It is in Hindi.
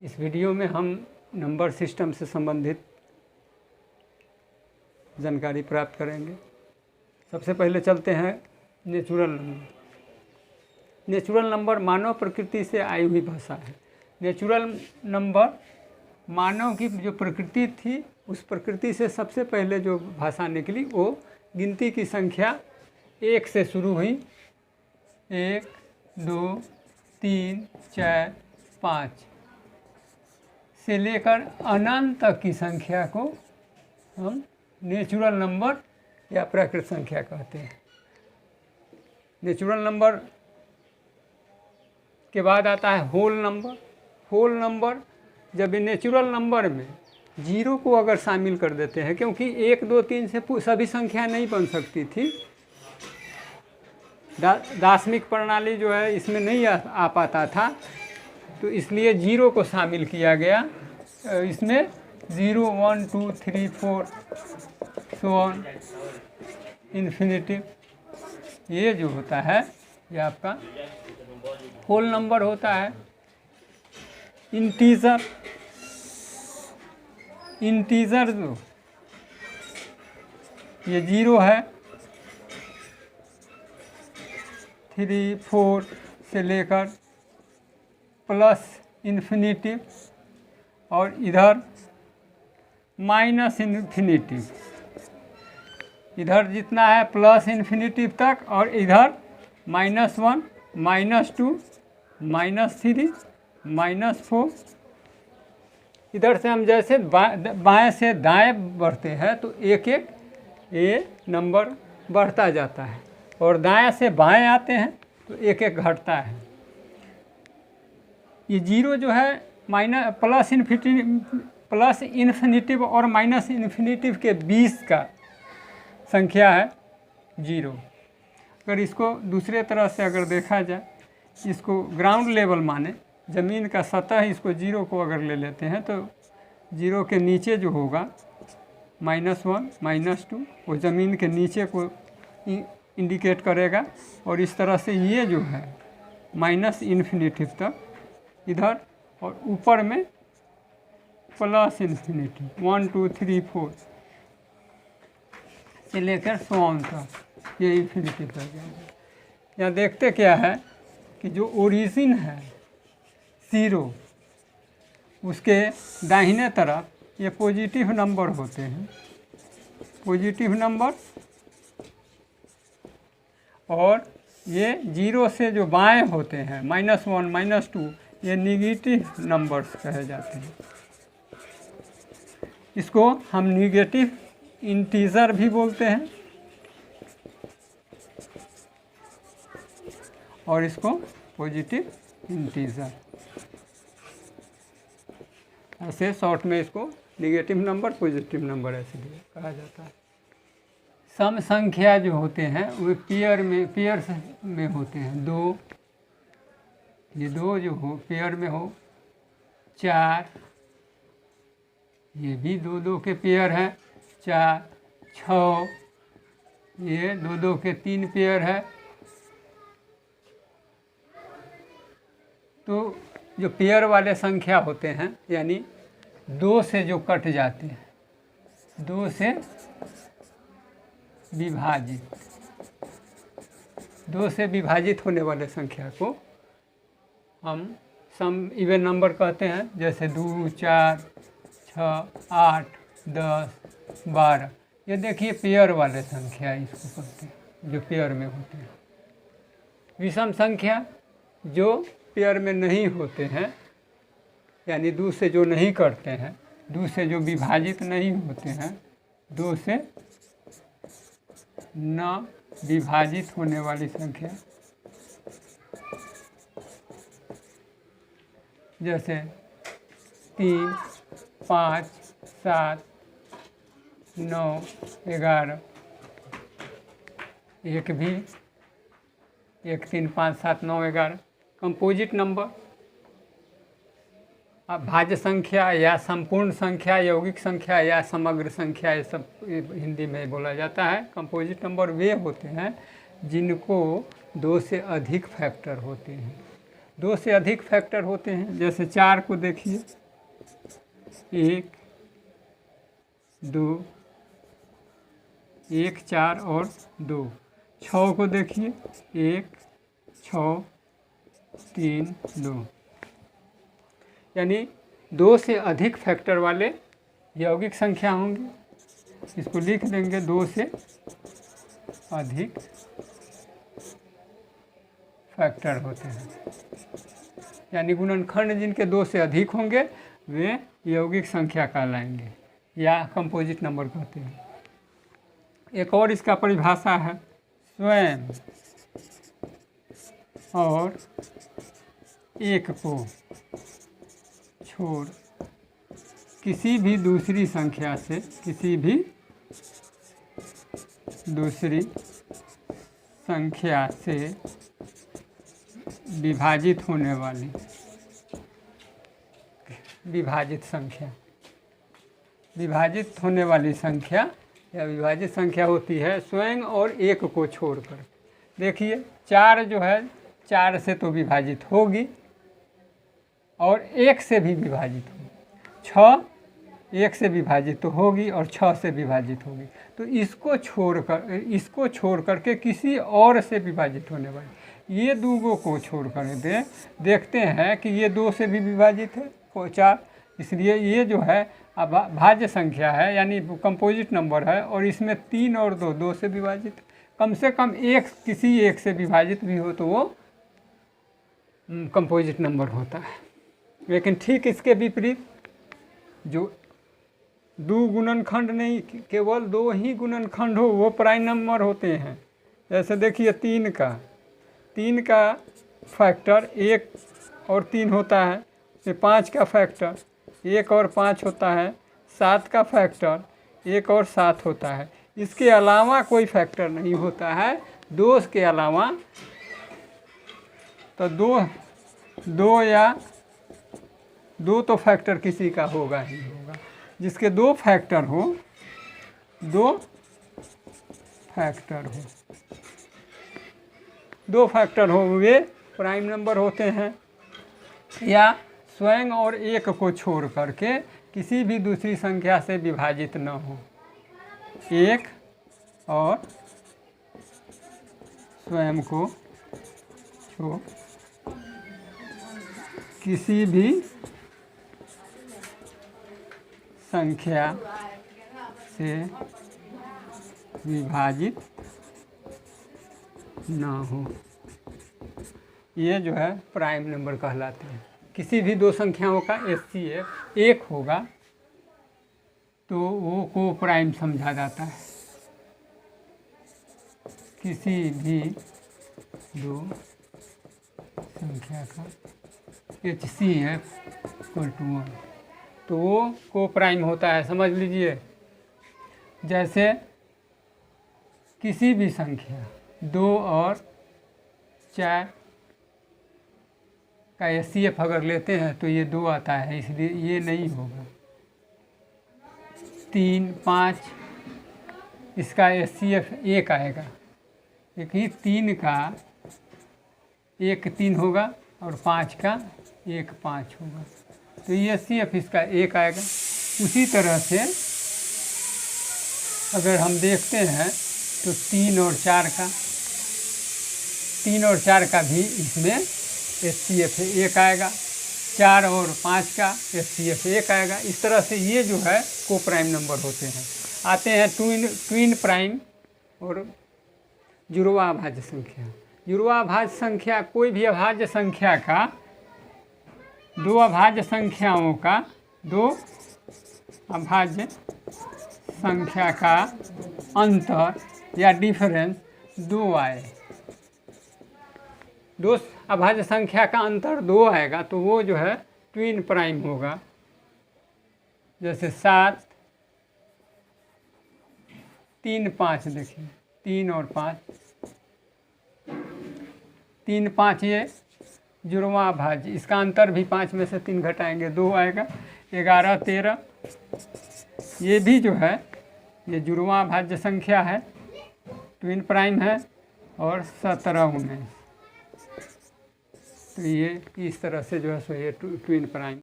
इस वीडियो में हम नंबर सिस्टम से संबंधित जानकारी प्राप्त करेंगे। सबसे पहले चलते हैं नेचुरल नंबर। नेचुरल नंबर मानव प्रकृति से आई हुई भाषा है। नेचुरल नंबर मानव की जो प्रकृति थी उस प्रकृति से सबसे पहले जो भाषा निकली वो गिनती की संख्या 1 से शुरू हुई। 1, 2, 3, 4, 5 से लेकर अनंत तक की संख्या को हम नेचुरल नंबर या प्राकृत संख्या कहते हैं। नेचुरल नंबर के बाद आता है होल नंबर। होल नंबर जब नेचुरल नंबर में 0 को अगर शामिल कर देते हैं, क्योंकि 1, 2, 3 से सभी संख्या नहीं बन सकती थी, दार्शनिक प्रणाली जो है इसमें नहीं आ पाता था, तो इसलिए 0 को शामिल किया गया। इसमें 0, 1, 2, 3, 4 सो ऑन इन्फिनिटिव, ये जो होता है ये आपका होल नंबर होता है। इंटीजर जो ये 0 है, 3, 4 से लेकर प्लस इन्फिनिटिव, और इधर माइनस इन्फिनिटिव। इधर जितना है प्लस इन्फिनिटिव तक, और इधर -1, -2, -3, -4। इधर से हम जैसे बाएं से दाएं बढ़ते हैं तो एक एक ये नंबर बढ़ता जाता है, और दाएं से बाएं आते हैं तो एक एक घटता है। ये 0 जो है प्लस इन्फिनिटिव और माइनस इन्फिनिटिव के 20 का संख्या है 0। अगर इसको दूसरे तरह से अगर देखा जाए, इसको ग्राउंड लेवल माने, ज़मीन का सतह, इसको 0 को अगर ले लेते हैं तो 0 के नीचे जो होगा -1, -2, वो ज़मीन के नीचे को इंडिकेट करेगा, और इस तरह से ये जो है माइनस इन्फिनिटिव तक इधर, और ऊपर में प्लस इन्फिनिटिव 1, 2, 3, 4 से लेकर 100 तक ये इन्फिनिटिव तक जाएगा। यहाँ देखते क्या है कि जो ओरिजिन है 0, उसके दाहिने तरफ ये पॉजिटिव नंबर होते हैं, पॉजिटिव नंबर, और ये 0 से जो बाएं होते हैं -1, -2, ये निगेटिव नंबर्स कहे जाते हैं। इसको हम निगेटिव इंटीजर भी बोलते हैं, और इसको पॉजिटिव इंटीजर, ऐसे शॉर्ट में इसको निगेटिव नंबर, पॉजिटिव नंबर ऐसे कहा जाता है। सम संख्या जो होते हैं वो पेयर में होते हैं। 2, ये 2 जो हो पेयर में हो, 4, ये भी 2-2 के पेयर है, 4, 6, ये 2-2 के 3 पेयर है। तो जो पेयर वाले संख्या होते हैं, यानी 2 से जो कट जाते हैं, 2 से विभाजित, 2 से विभाजित होने वाले संख्या को हम सम इवन नंबर कहते हैं। जैसे 2, 4, 6, 8, 10, 12, ये देखिए पेयर वाले संख्या इसको कहते हैं, जो पेयर में होते हैं। विषम संख्या जो पेयर में नहीं होते हैं, यानी 2 से जो नहीं करते हैं, 2 से जो विभाजित नहीं होते हैं, 2 से न विभाजित होने वाली संख्या, जैसे 3, 5, 7, 9, 11, एक भी 1, 3, 5, 7, 9, 11 कंपोजिट नंबर। अब भाज्य संख्या या संपूर्ण संख्या, यौगिक संख्या या समग्र संख्या, ये सब हिंदी में बोला जाता है। कंपोजिट नंबर वे होते हैं जिनको 2 से अधिक फैक्टर होते हैं। 2 से अधिक फैक्टर होते हैं, जैसे 4 को देखिए 1 2 1 4 और 2। 6 को देखिए 1 6 3 2, यानी 2 से अधिक फैक्टर वाले यौगिक संख्या होंगी। इसको लिख देंगे 2 से अधिक फैक्टर होते हैं, यानी गुणनखंड जिनके 2 से अधिक होंगे वे यौगिक संख्या कहलाएंगे या कंपोजिट नंबर कहते हैं। एक और इसका परिभाषा है, स्वयं और एक को छोड़ किसी भी दूसरी संख्या से, किसी भी दूसरी संख्या से विभाजित होने वाली विभाजित संख्या, विभाजित होने वाली संख्या या विभाजित संख्या होती है स्वयं और एक को छोड़कर। देखिए 4 जो है 4 से तो विभाजित होगी और 1 से भी विभाजित होगी। 6 1 से विभाजित तो होगी और 6 से विभाजित होगी। तो इसको छोड़ करके किसी और से विभाजित होने वाली, ये दूगों को छोड़ कर देखते हैं कि ये 2 से भी विभाजित है 4, इसलिए ये जो है अब भाज्य संख्या है, यानी कंपोजिट नंबर है, और इसमें 3 और 2 2 से विभाजित, कम से कम एक किसी एक से विभाजित भी हो तो वो कंपोजिट नंबर होता है। लेकिन ठीक इसके विपरीत जो 2 गुणनखंड नहीं, केवल 2 ही गुणनखंड हो वो प्राइम नंबर होते हैं। जैसे देखिए 3 का फैक्टर 1 और 3 होता है, फिर 5 का फैक्टर 1 और 5 होता है, 7 का फैक्टर 1 और 7 होता है। इसके अलावा कोई फैक्टर नहीं होता है 2 के अलावा। तो 2 या 2 तो फैक्टर किसी का होगा ही होगा। जिसके 2 फैक्टर हो, 2 फैक्टर हो वे प्राइम नंबर होते हैं। या स्वयं और एक को छोड़ करके किसी भी दूसरी संख्या से विभाजित न हो, 1 और स्वयं को छोड़ किसी भी संख्या से विभाजित न हो, ये जो है प्राइम नंबर कहलाते हैं। किसी भी 2 संख्याओं का HCF 1 होगा तो वो को प्राइम समझा जाता है। किसी भी 2 संख्या का HCF = 1 तो वो को प्राइम होता है, समझ लीजिए। जैसे किसी भी संख्या 2 और 4 का HCF अगर लेते हैं तो ये 2 आता है, इसलिए ये नहीं होगा। 3 5 इसका HCF 1 आएगा, क्योंकि 3 का 1 3 होगा और 5 का 1 5 होगा, तो ये HCF इसका 1 आएगा। उसी तरह से अगर हम देखते हैं तो 3 और 4 का भी इसमें HCF 1 आएगा, 4 और 5 का HCF 1 आएगा। इस तरह से ये जो है को प्राइम नंबर होते हैं। आते हैं ट्विन प्राइम और जुड़वा अभाज्य संख्या। जुड़वा अभाज्य संख्या कोई भी अभाज्य संख्या का 2 अभाज्य संख्याओं का 2 अभाज्य संख्या का अंतर या डिफरेंस 2 आए, 2 अभाज्य संख्या का अंतर 2 आएगा तो वो जो है ट्विन प्राइम होगा। जैसे 7 3 5, देखिए 3 और 5, 3 5 ये जुड़वा अभाज्य, इसका अंतर भी 5 में से 3 घटाएंगे 2 आएगा। 11 13 ये भी जो है ये जुड़वा अभाज्य संख्या है, ट्विन प्राइम है। और 17 19 तो ये इस तरह से जो है सो ये ट्विन प्राइम